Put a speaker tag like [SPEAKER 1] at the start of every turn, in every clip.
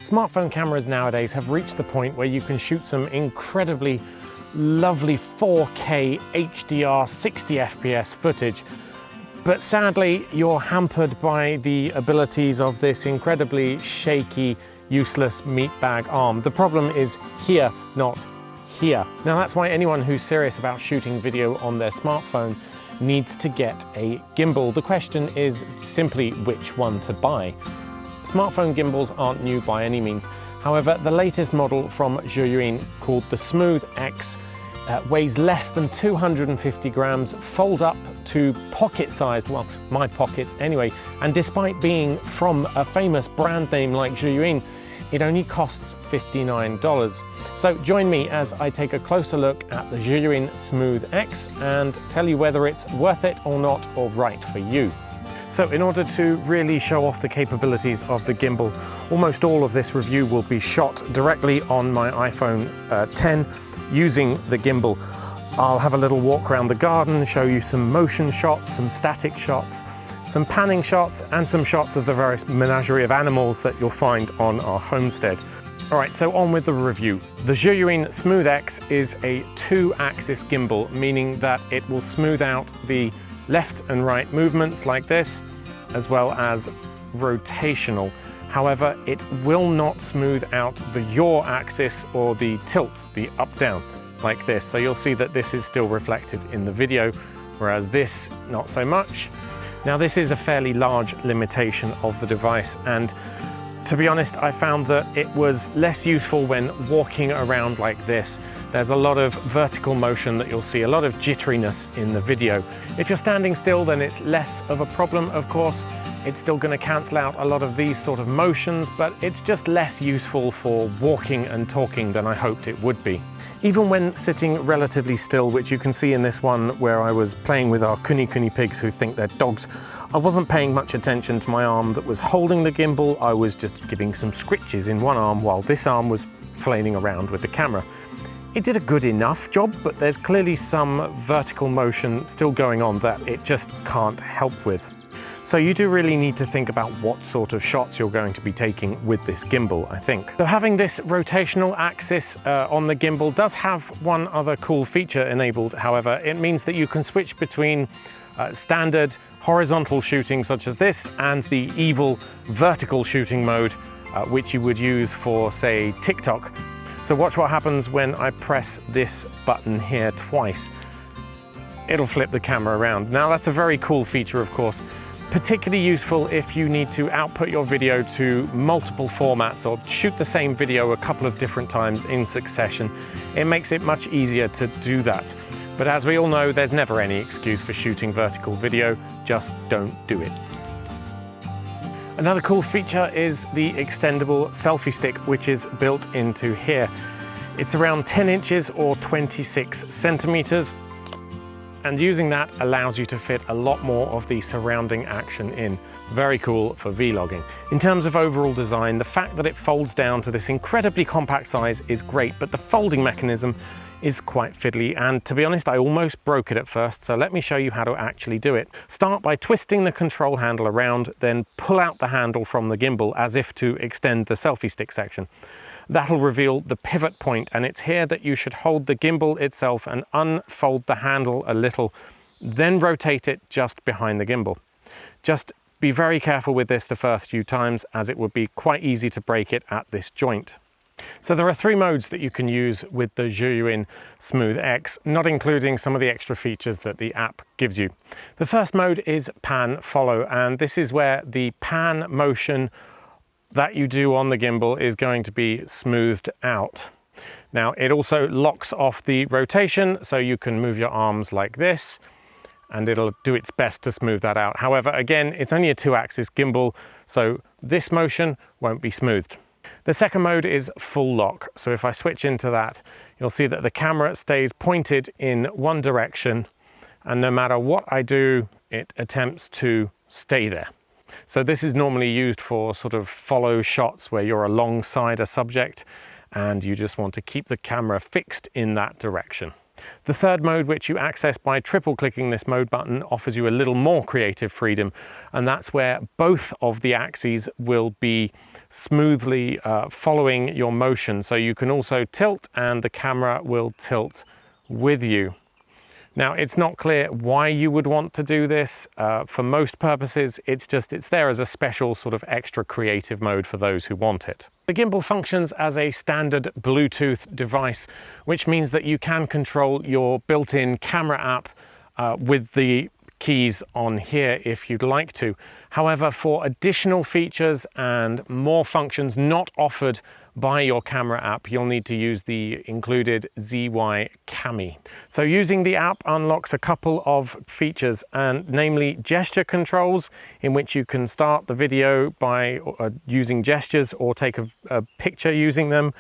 [SPEAKER 1] Smartphone cameras nowadays have reached the point where you can shoot some incredibly lovely 4K HDR 60 FPS footage, but sadly you're hampered by the abilities of this incredibly shaky, useless meatbag arm. The problem is here, not here. Now that's why anyone who's serious about shooting video on their smartphone needs to get a gimbal. The question is simply which one to buy. Smartphone gimbals aren't new by any means. However, the latest model from Zhiyun, called the Smooth X, weighs less than 250 grams, fold up to pocket-sized, well, my pockets anyway, and despite being from a famous brand name like Zhiyun, it only costs $59. So join me as I take a closer look at the Zhiyun Smooth X and tell you whether it's worth it or not, or right for you. So in order to really show off the capabilities of the gimbal, almost all of this review will be shot directly on my iPhone 10 using the gimbal. I'll have a little walk around the garden, show you some motion shots, some static shots, some panning shots, and some shots of the various menagerie of animals that you'll find on our homestead. All right, so on with the review. The Zhiyun Smooth X is a 2-axis gimbal, meaning that it will smooth out the left and right movements like this, as well as rotational. However, it will not smooth out the yaw axis or the tilt, the up-down, like this. So you'll see that this is still reflected in the video, whereas this, not so much. Now this is a fairly large limitation of the device, and to be honest, I found that it was less useful when walking around like this. There's a lot of vertical motion that you'll see, a lot of jitteriness in the video. If you're standing still, then it's less of a problem, of course. It's still going to cancel out a lot of these sort of motions, but it's just less useful for walking and talking than I hoped it would be. Even when sitting relatively still, which you can see in this one where I was playing with our kuni pigs who think they're dogs, I wasn't paying much attention to my arm that was holding the gimbal. I was just giving some scritches in one arm while this arm was flailing around with the camera. It did a good enough job, but there's clearly some vertical motion still going on that it just can't help with. So you do really need to think about what sort of shots you're going to be taking with this gimbal, I think. So having this rotational axis on the gimbal does have one other cool feature enabled, however. It means that you can switch between standard horizontal shooting such as this and the evil vertical shooting mode, which you would use for, say, TikTok. So watch what happens when I press this button here twice. It'll flip the camera around. Now that's a very cool feature, of course, particularly useful if you need to output your video to multiple formats or shoot the same video a couple of different times in succession. It makes it much easier to do that. But as we all know, there's never any excuse for shooting vertical video. Just don't do it. Another cool feature is the extendable selfie stick, which is built into here. It's around 10 inches or 26 centimeters, and using that allows you to fit a lot more of the surrounding action in. Very cool for vlogging. In terms of overall design, the fact that it folds down to this incredibly compact size is great, but the folding mechanism is quite fiddly, and to be honest, I almost broke it at first, so let me show you how to actually do it. Start by twisting the control handle around, then pull out the handle from the gimbal as if to extend the selfie stick section. That'll reveal the pivot point, and it's here that you should hold the gimbal itself and unfold the handle a little, then rotate it just behind the gimbal. Just be very careful with this the first few times, as it would be quite easy to break it at this joint. So there are 3 modes that you can use with the Zhiyun Smooth X, not including some of the extra features that the app gives you. The first mode is pan follow, and this is where the pan motion that you do on the gimbal is going to be smoothed out. Now it also locks off the rotation, so you can move your arms like this and it'll do its best to smooth that out. However, again, it's only a 2-axis gimbal, so this motion won't be smoothed. The second mode is full lock. So if I switch into that, you'll see that the camera stays pointed in one direction, and no matter what I do, it attempts to stay there. So this is normally used for sort of follow shots where you're alongside a subject and you just want to keep the camera fixed in that direction. The third mode, which you access by triple clicking this mode button, offers you a little more creative freedom, and that's where both of the axes will be smoothly following your motion. So you can also tilt and the camera will tilt with you. Now, it's not clear why you would want to do this. For most purposes, it's there as a special sort of extra creative mode for those who want it. The gimbal functions as a standard Bluetooth device, which means that you can control your built-in camera app with the keys on here if you'd like to. However, for additional features and more functions not offered by your camera app, you'll need to use the included ZY Cami. So using the app unlocks a couple of features, and namely gesture controls, in which you can start the video by using gestures or take a picture using them.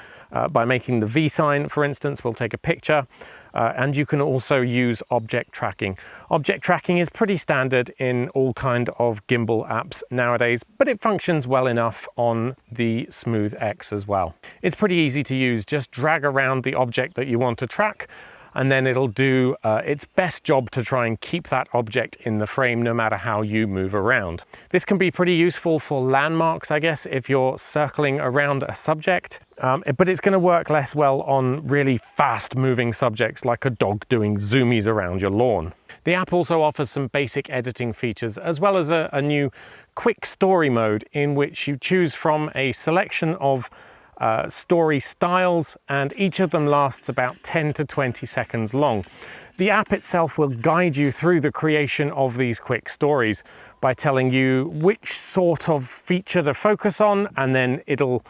[SPEAKER 1] By making the V sign, for instance, we'll take a picture. And you can also use object tracking. Object tracking is pretty standard in all kind of gimbal apps nowadays, but it functions well enough on the Smooth X as well. It's pretty easy to use. Just drag around the object that you want to track, and then it'll do its best job to try and keep that object in the frame no matter how you move around. This can be pretty useful for landmarks, I guess, if you're circling around a subject, but it's going to work less well on really fast moving subjects like a dog doing zoomies around your lawn. The app also offers some basic editing features, as well as a new quick story mode in which you choose from a selection of story styles, and each of them lasts about 10 to 20 seconds long. The app itself will guide you through the creation of these quick stories by telling you which sort of feature to focus on, and then it'll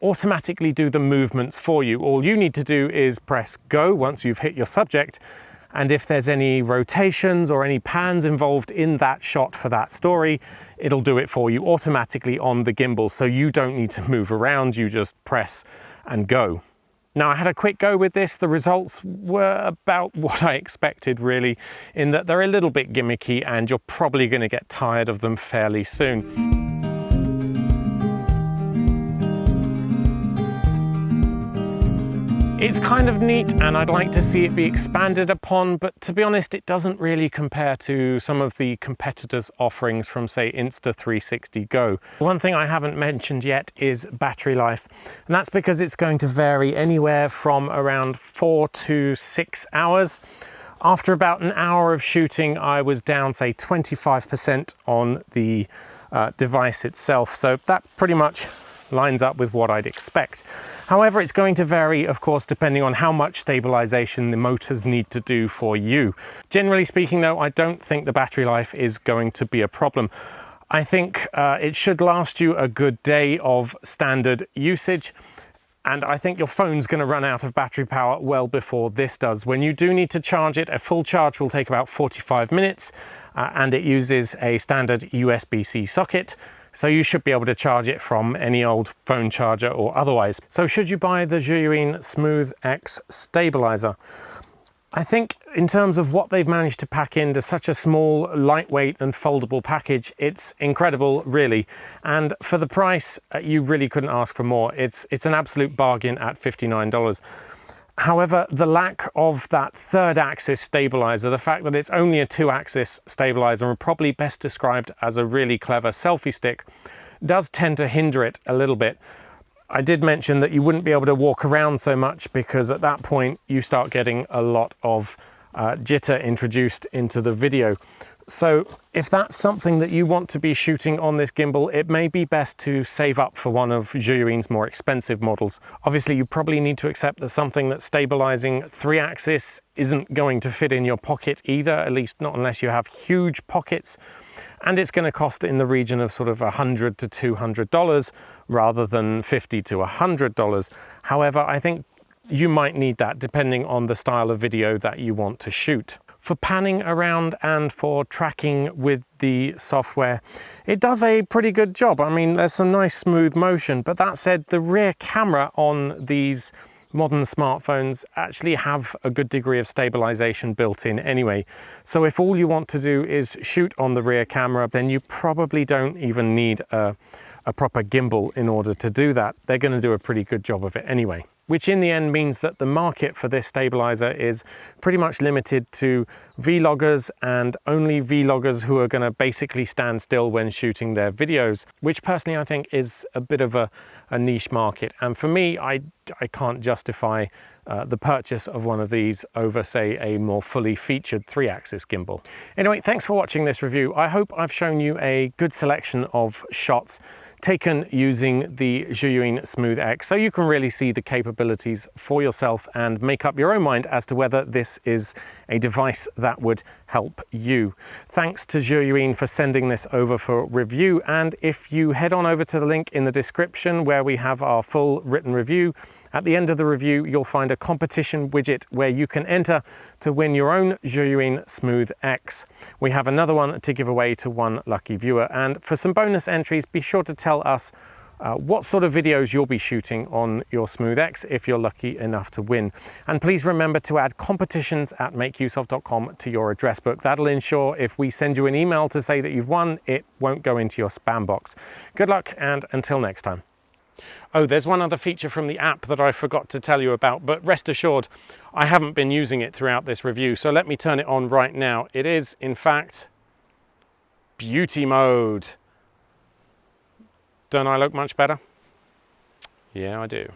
[SPEAKER 1] automatically do the movements for you. All you need to do is press go once you've hit your subject, and if there's any rotations or any pans involved in that shot for that story, it'll do it for you automatically on the gimbal, so you don't need to move around, you just press and go. Now, I had a quick go with this. The results were about what I expected, really, in that they're a little bit gimmicky and you're probably going to get tired of them fairly soon. It's kind of neat and I'd like to see it be expanded upon, but to be honest, it doesn't really compare to some of the competitors' offerings from, say, Insta360 Go. One thing I haven't mentioned yet is battery life, and that's because it's going to vary anywhere from around 4 to 6 hours. After about an hour of shooting, I was down, say, 25% on the device itself, so that pretty much lines up with what I'd expect. However, it's going to vary, of course, depending on how much stabilization the motors need to do for you. Generally speaking, though, I don't think the battery life is going to be a problem. I think it should last you a good day of standard usage, and I think your phone's going to run out of battery power well before this does. When you do need to charge it, a full charge will take about 45 minutes, and it uses a standard USB-C socket. So you should be able to charge it from any old phone charger or otherwise. So should you buy the Zhiyun Smooth X stabilizer? I think in terms of what they've managed to pack into such a small, lightweight and foldable package, it's incredible, really. And for the price, you really couldn't ask for more. It's an absolute bargain at $59. However, the lack of that third axis stabilizer, the fact that it's only a 2-axis stabilizer and probably best described as a really clever selfie stick, does tend to hinder it a little bit. I did mention that you wouldn't be able to walk around so much because at that point you start getting a lot of jitter introduced into the video. So if that's something that you want to be shooting on this gimbal, it may be best to save up for one of Zhiyun's more expensive models. Obviously, you probably need to accept that something that's stabilizing 3-axis isn't going to fit in your pocket either, at least not unless you have huge pockets. And it's going to cost in the region of sort of $100 to $200 rather than $50 to $100. However, I think you might need that depending on the style of video that you want to shoot. For panning around and for tracking with the software, it does a pretty good job. I mean, there's some nice smooth motion, but that said, the rear camera on these modern smartphones actually have a good degree of stabilization built in anyway. So if all you want to do is shoot on the rear camera, then you probably don't even need a proper gimbal in order to do that. They're going to do a pretty good job of it anyway. which in the end means that the market for this stabilizer is pretty much limited to vloggers, and only vloggers who are going to basically stand still when shooting their videos, which personally I think is a bit of a niche market. And for me, I can't justify the purchase of one of these over, say, a more fully featured 3-axis gimbal. Anyway, thanks for watching this review. I hope I've shown you a good selection of shots taken using the Zhiyun Smooth X, so you can really see the capabilities for yourself and make up your own mind as to whether this is a device that would help you. Thanks to Zhiyun for sending this over for review, and if you head on over to the link in the description where we have our full written review, at the end of the review you'll find a competition widget where you can enter to win your own Zhiyun Smooth X. We have another one to give away to one lucky viewer, and for some bonus entries, be sure to tell us what sort of videos you'll be shooting on your Smooth X if you're lucky enough to win. And please remember to add competitions@makeuseof.com to your address book. That'll ensure if we send you an email to say that you've won, it won't go into your spam box. Good luck, and until next time. Oh, there's one other feature from the app that I forgot to tell you about, but rest assured, I haven't been using it throughout this review, so let me turn it on right now. It is, in fact, beauty mode. Don't I look much better? Yeah, I do.